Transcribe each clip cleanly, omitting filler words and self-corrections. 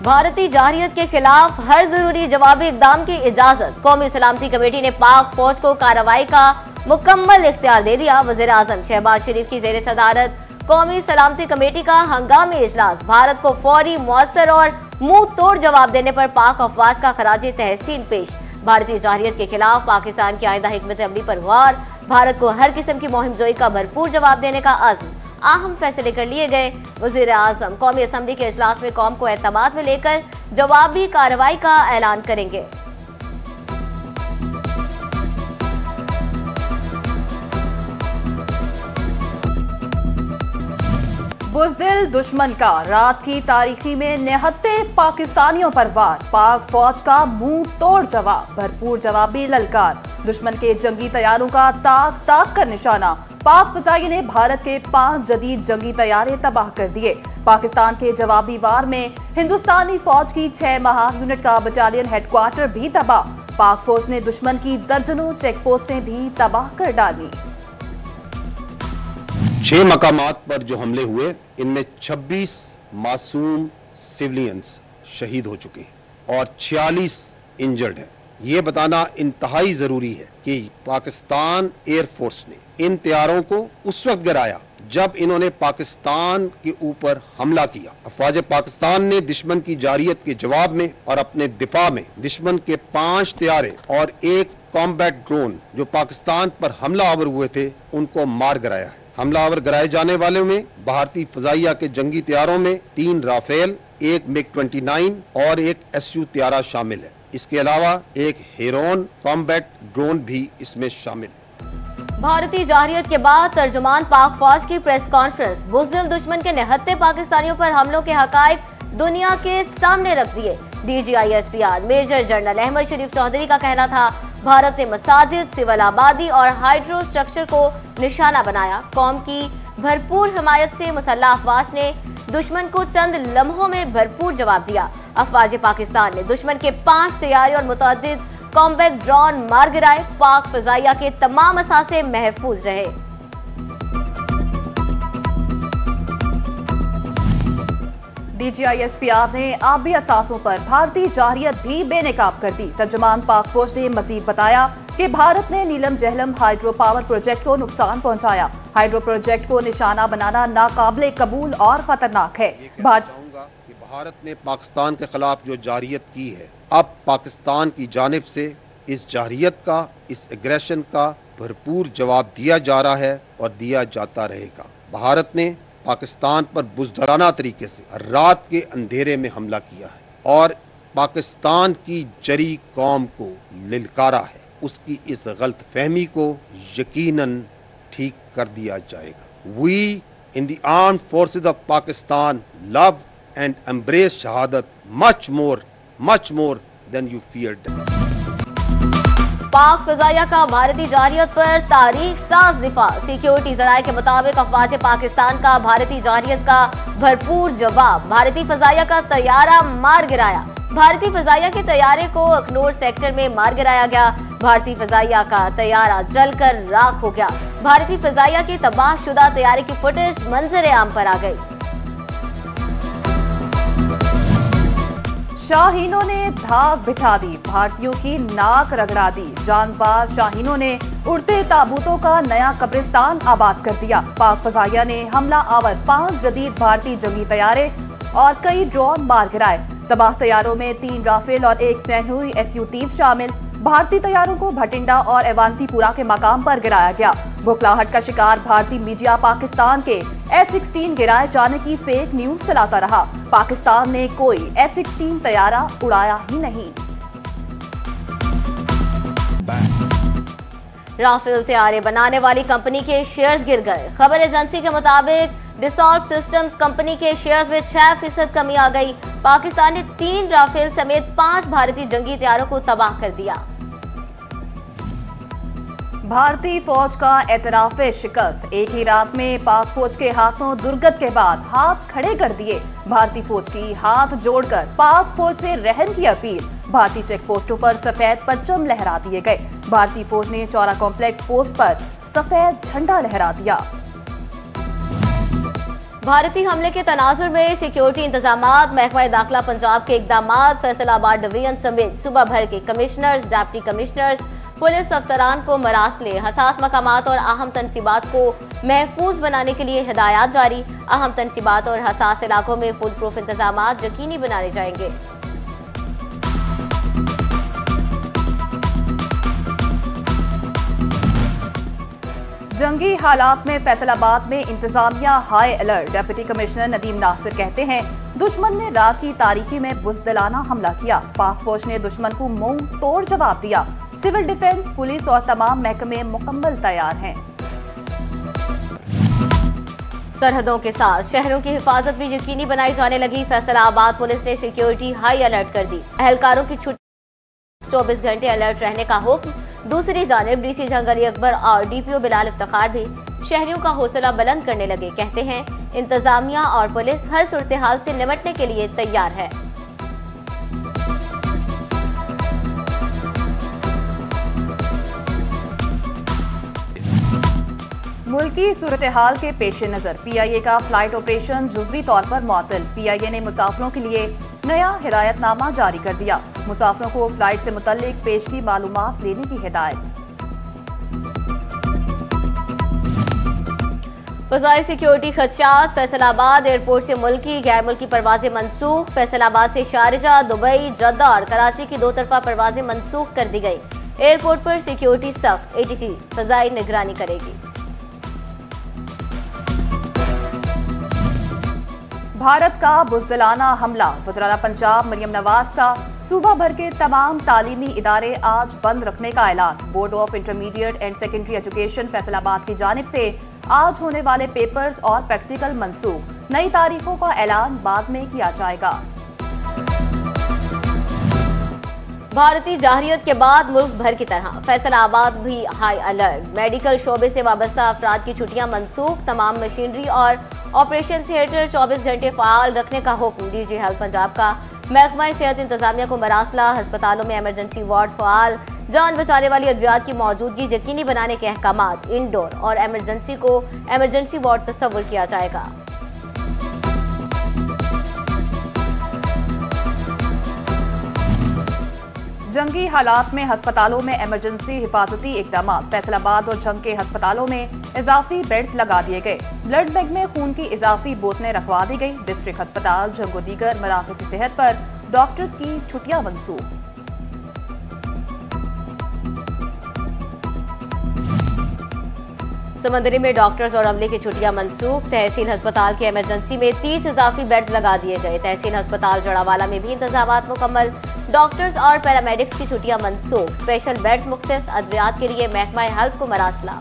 भारतीय जारहियत के खिलाफ हर जरूरी जवाबी इकदाम की इजाजत। कौमी सलामती कमेटी ने पाक फौज को कार्रवाई का मुकम्मल इख्तियार दे दिया। वज़ीर-ए-आज़म शहबाज शरीफ की ज़ेर सदारत कौमी सलामती कमेटी का हंगामी इजलास। भारत को फौरी, मौसर और मुंह तोड़ जवाब देने पर पाक अफवाज का खराज तहसीन पेश। भारतीय जारहियत के खिलाफ पाकिस्तान की आइंदा हिकमत अमली पर गुहार। भारत को हर किस्म की मुहिमजोई का भरपूर जवाब देने का अज़्म। अहम फैसले कर लिए गए। वज़ीर-ए-आज़म कौमी असम्बली के इजलास में कौम को एतमाद में लेकर जवाबी कार्रवाई का ऐलान करेंगे। बुज़दिल दुश्मन का रात की तारीखी में निहत्ते पाकिस्तानियों पर वार। पाक फौज का मुंह तोड़ जवाब, भरपूर जवाबी ललकार। दुश्मन के जंगी तैयारों का ताक ताक कर निशाना। पाक फजाइये ने भारत के 5 जदीद जंगी तैयारे तबाह कर दिए। पाकिस्तान के जवाबी वार में हिंदुस्तानी फौज की 6 महार यूनिट का बटालियन हेडक्वार्टर भी तबाह। पाक फौज ने दुश्मन की दर्जनों चेक पोस्टें भी तबाह कर डाली। 6 मकामात पर जो हमले हुए, इनमें 26 मासूम सिविलियंस शहीद हो चुके हैं और 46 इंजर्ड हैं। ये बताना इंतहाई जरूरी है कि पाकिस्तान एयरफोर्स ने इन तैयारों को उस वक्त गिराया जब इन्होंने पाकिस्तान के ऊपर हमला किया। अफवाज पाकिस्तान ने दुश्मन की जारहियत के जवाब में और अपने दिफा में दुश्मन के 5 तैयारे और 1 कॉम्बैट ड्रोन जो पाकिस्तान पर हमला आवर हुए थे, उनको मार गिराया है। हमलावर गिराए जाने वालों में भारतीय फजाइया के जंगी तैयारों में 3 राफेल, 1 MiG-29 और 1 SU तैयारा शामिल है। इसके अलावा 1 हेरोन कॉम्बैट ड्रोन भी इसमें शामिल है। भारतीय जारहियत के बाद तर्जुमान पाक फौज की प्रेस कॉन्फ्रेंस। बुज़दिल दुश्मन के निहत्ते पाकिस्तानियों पर हमलों के हकायक दुनिया के सामने रख दिए। DGISPR मेजर जनरल अहमद शरीफ चौधरी का कहना था, भारत ने मसाजिद, सिविल आबादी और हाइड्रो स्ट्रक्चर को निशाना बनाया। कौम की भरपूर हिमायत से मुसल्लह अफवाज ने दुश्मन को चंद लम्हों में भरपूर जवाब दिया। अफवाज पाकिस्तान ने दुश्मन के 5 तैयारे और मुतअद्दिद कॉम्बैट ड्रोन मार गिराए। पाक फजाइया के तमाम असासे महफूज रहे। DGISPR ने आबी असासों पर भारतीय जारहियत भी बेनकाब कर दी। तर्जुमान पाक फौज ने मजीद बताया कि भारत ने नीलम जहलम हाइड्रो पावर प्रोजेक्ट को नुकसान पहुंचाया। हाइड्रो प्रोजेक्ट को निशाना बनाना नाकाबिले कबूल और खतरनाक है। चाहूंगा कि भारत ने पाकिस्तान के खिलाफ जो जारहियत की है, अब पाकिस्तान की जानिब से इस जारहियत का, इस एग्रेशन का भरपूर जवाब दिया जा रहा है और दिया जाता रहेगा। भारत ने पाकिस्तान पर बुज़दिलाना तरीके से रात के अंधेरे में हमला किया है और पाकिस्तान की जरी कौम को लिलकारा है। उसकी इस गलत फहमी को यकीनन ठीक कर दिया जाएगा। We in the armed forces of Pakistan love and embrace शहादत much more than you feared. पाक फजाइया का भारतीय जारहियत पर तारीख साज दिफा। सिक्योरिटी जराये के मुताबिक अफवाज पाकिस्तान का भारतीय जारहियत का भरपूर जवाब। भारतीय फजाइया का तैयारा मार गिराया। भारतीय फजाइया के तैयारे को अखनूर सेक्टर में मार गिराया गया। भारतीय फजाइया का तैयारा जलकर राख हो गया। भारतीय फजाइया के तबाहशुदा तैयारे की फुटेज मंजर आम पर आ गई। शाहीनों ने धाक बिठा दी, भारतीयों की नाक रगड़ा दी। जानबाज शाहीनों ने उड़ते ताबूतों का नया कब्रिस्तान आबाद कर दिया। पाक फजाइया ने हमला आवर 5 जदीद भारतीय जंगी तैयारे और कई ड्रोन मार गिराए। तबाह तैयारों में 3 राफेल और 1 सैन्य SU-30 शामिल। भारतीय तैयारों को भटिंडा और एवांतीपुरा के मकाम पर गिराया गया। बुखलाहट का शिकार भारतीय मीडिया पाकिस्तान के F-16 गिराए जाने की फेक न्यूज चलाता रहा। पाकिस्तान ने कोई F-16 तैयारा उड़ाया ही नहीं। राफेल तैयारे बनाने वाली कंपनी के शेयर्स गिर गए। खबर एजेंसी के मुताबिक डिसॉल्ट सिस्टम्स कंपनी के शेयर्स में 6% कमी आ गई। पाकिस्तान ने 3 राफेल समेत 5 भारतीय जंगी तैयारों को तबाह कर दिया। भारतीय फौज का एतराफ शिकस्त। एक ही रात में पाक फौज के हाथों दुर्गत के बाद हाथ खड़े कर दिए। भारतीय फौज की हाथ जोड़कर पाक फौज से रहम की अपील। भारतीय चेक पोस्टों पर सफेद परचम लहरा दिए गए। भारतीय फौज ने चौरा कॉम्प्लेक्स पोस्ट पर सफेद झंडा लहरा दिया। भारतीय हमले के तनाजुर में सिक्योरिटी इंतजामात, महकमा दाखिला पंजाब के इकदामात, फैसलाबाद डिवीजन समेत सूबा भर के कमिश्नर्स, डिप्टी कमिश्नर्स, पुलिस अफसरान को मरासले, हसास मकामात और अहम तनसीबात को महफूज बनाने के लिए हिदायत जारी। अहम तनसीबात और हसास इलाकों में फुल प्रूफ इंतजामात यकीनी बनाए जाएंगे। जंगी हालात में फैसलाबाद में इंतजामिया high alert. Deputy commissioner Nadeem Nasir कहते हैं, दुश्मन ने रात की तारीकी में बुज़दिलाना हमला किया। पाक फौज ने दुश्मन को मुंह तोड़ जवाब दिया। सिविल डिफेंस, पुलिस और तमाम महकमे मुकम्मल तैयार हैं। सरहदों के साथ शहरों की हिफाजत भी यकीनी बनाई जाने लगी। फैसलाबाद पुलिस ने सिक्योरिटी हाई अलर्ट कर दी। एहलकारों की छुट्टी 24 घंटे अलर्ट रहने का हुक्म। दूसरी जानिब डीसी जंगली अकबर और डीपीओ बिलाल इफ्तिखार भी शहरियों का हौसला बुलंद करने लगे। कहते हैं, इंतजामिया और पुलिस हर सूरत-ए-हाल से निपटने के लिए तैयार है। मुल्की सूरत-ए-हाल के पेश नजर पीआईए का फ्लाइट ऑपरेशन जुज़वी तौर पर मुअत्तल। पीआईए ने मुसाफिरों के लिए नया हिदायतनामा जारी कर दिया। मुसाफिरों को फ्लाइट से मुतल्लिक पेशगी मालूमात लेने की हिदायत। फज़ाई सिक्योरिटी खदशात, फैसलाबाद एयरपोर्ट से मुल्की गैर मुल्की परवाजें मनसूख। फैसलाबाद से शारजा, दुबई, जद्दा और कराची की 2 तरफा परवाजें मनसूख कर दी गई। एयरपोर्ट पर सिक्योरिटी सख्त, एटीसी फज़ाई निगरानी करेगी। भारत का बुज़दिलाना हमला, वज़ीर पंजाब मरियम नवाज का सूबा भर के तमाम तालीमी इदारे आज बंद रखने का ऐलान। Board of intermediate and secondary education Faisalabad की जानिब से आज होने वाले पेपर्स और प्रैक्टिकल मंसूख। नई तारीखों का ऐलान बाद में किया जाएगा। भारतीय जाहिरियत के बाद मुल्क भर की तरह फैसलाबाद भी हाई अलर्ट। मेडिकल शोबे से वाबस्ता अफराद की छुट्टियां मनसूख। तमाम मशीनरी और ऑपरेशन थिएटर 24 घंटे फाल रखने का हुक्म। डीजी हेल्थ पंजाब का महकमा सेहत इंतजामिया को मरासला, अस्पतालों में इमरजेंसी वार्ड फाल, जान बचाने वाली अद्वियात की मौजूदगी यकीनी बनाने के अहकामात। इंडोर और इमरजेंसी को इमरजेंसी वार्ड तस्वुर किया जाएगा। जंगी हालात में अस्पतालों में इमरजेंसी हिफाजती इकदाम। फैसलाबाद और जंग के अस्पतालों में इजाफी बेड्स लगा दिए गए। ब्लड बैंक में खून की इजाफी बोतलें रखवा दी गई। डिस्ट्रिक्ट अस्पताल, जंग और दीगर मराकज़ सेहत पर डॉक्टर्स की छुट्टियां मंसूख। समंदरी में डॉक्टर्स और अमले की छुट्टियां मनसूख। तहसील अस्पताल के इमरजेंसी में 30 इजाफी बेड्स लगा दिए गए। तहसील अस्पताल जड़ावाला में भी इंतजामात मुकम्मल। डॉक्टर्स और पैरामेडिक्स की छुट्टियां मनसूख। Special beds मुख्तस। अद्वियात के लिए महकमा हेल्थ को मरासला।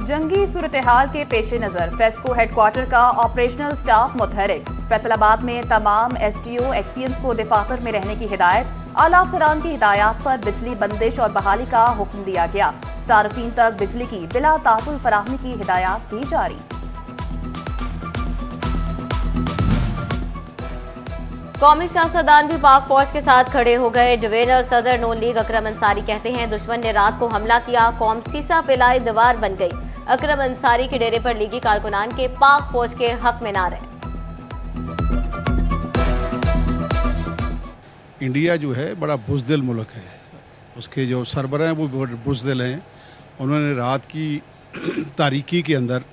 जंगी सूरत-ए-हाल के पेश नजर फेस्को हेडक्वार्टर का ऑपरेशनल स्टाफ मुतहरिक। फैसलाबाद में तमाम एसडीओ एक्सीएंस को दफातर में रहने की हिदायत। आला अफसरान की हिदायत पर बिजली बंदिश और बहाली का हुक्म दिया गया। सार्फिन तक बिजली की बिला तातुल फराहमी की हिदायत की जारी। कौमी सियासतदान भी पाक फौज के साथ खड़े हो गए। डिवीजनल सदर नून लीग अकरम अंसारी कहते हैं, दुश्मन ने रात को हमला किया, कौम सीसा पिलाई दीवार बन गई। अकरम अंसारी के डेरे पर लीगी कारकुनान के पाक फौज के हक में नारे। इंडिया जो है बड़ा बुज़दिल मुल्क है। उसके जो सरबराह हैं वो बुज़दिल हैं। उन्होंने रात की तारीकी के अंदर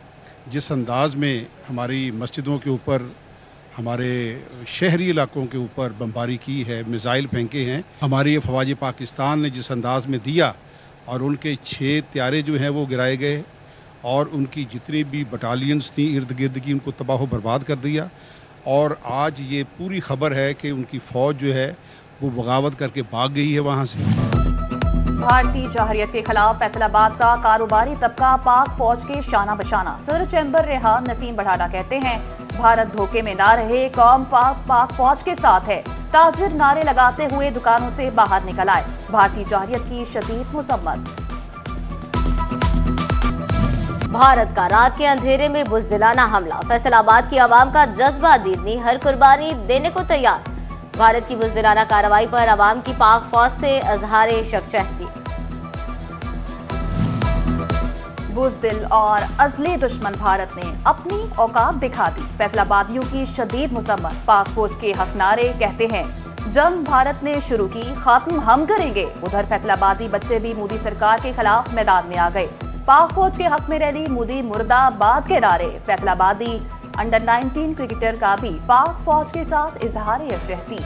जिस अंदाज में हमारी मस्जिदों के ऊपर, हमारे शहरी इलाकों के ऊपर बमबारी की है, मिसाइल फेंके हैं, हमारी अफवाज पाकिस्तान ने जिस अंदाज में दिया और उनके 6 त्यारे जो हैं वो गिराए गए और उनकी जितनी भी बटालियंस थी इर्द गिर्द की उनको तबाह बर्बाद कर दिया। और आज ये पूरी खबर है कि उनकी फौज जो है वो बगावत करके भाग गई है वहां से। भारतीय जाहिरियत के खिलाफ फैसलाबाद का कारोबारी तबका पाक फौज के शाना बशाना। सदर चैम्बर रेहान नसीम बढ़ाना कहते हैं, भारत धोखे में ना रहे, कौम पाक फौज के साथ है। ताजिर नारे लगाते हुए दुकानों से बाहर निकल आए। भारतीय जाहिरियत की शदीद मुसम्मत। भारत का रात के अंधेरे में बुज़दिलाना हमला। फैसलाबाद की आवाम का जज्बा दीदनी हर कुर्बानी देने को तैयार। भारत की बुज़दिलाना कार्रवाई पर आवाम की पाक फौज से अजहार शकशहती। बुजदिल और अजली दुश्मन भारत ने अपनी औकात दिखा दी। फैसलाबादियों की शदीद मजम्मत। पाक फौज के हक नारे कहते हैं जंग भारत ने शुरू की, खात्म हम करेंगे। उधर फैसलाबादी बच्चे भी मोदी सरकार के खिलाफ मैदान में आ गए। पाक फौज के हक में रैली, मोदी मुर्दाबाद के नारे। फैसलाबादी अंडर 19 क्रिकेटर का भी पाक फौज के साथ इजहार यकजहती।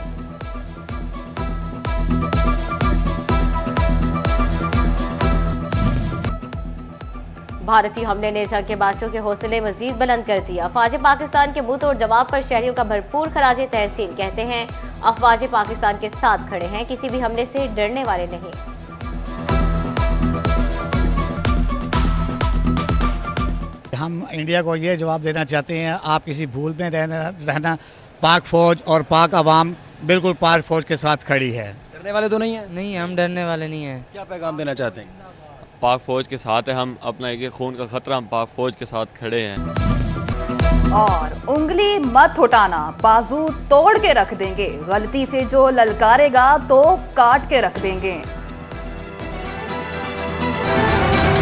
भारतीय हमले ने जंग के बादशाहों के हौसले मजीद बुलंद कर दिया। अफवाज पाकिस्तान के मुंह तोड़ जवाब पर शहरियों का भरपूर खराज तहसीन। कहते हैं अफवाज पाकिस्तान के साथ खड़े हैं, किसी भी हमले से डरने वाले नहीं। हम इंडिया को ये जवाब देना चाहते हैं, आप किसी भूल में रहना। पाक फौज और पाक अवाम बिल्कुल पाक फौज के साथ खड़ी है। डरने वाले तो नहीं है? नहीं, हम डरने वाले नहीं हैं। क्या पैगाम देना चाहते हैं? पाक फौज के साथ है, हम अपना एक खून का खतरा, हम पाक फौज के साथ खड़े हैं। और उंगली मत उठाना, बाजू तोड़ के रख देंगे। गलती से जो ललकारेगा तो काट के रख देंगे।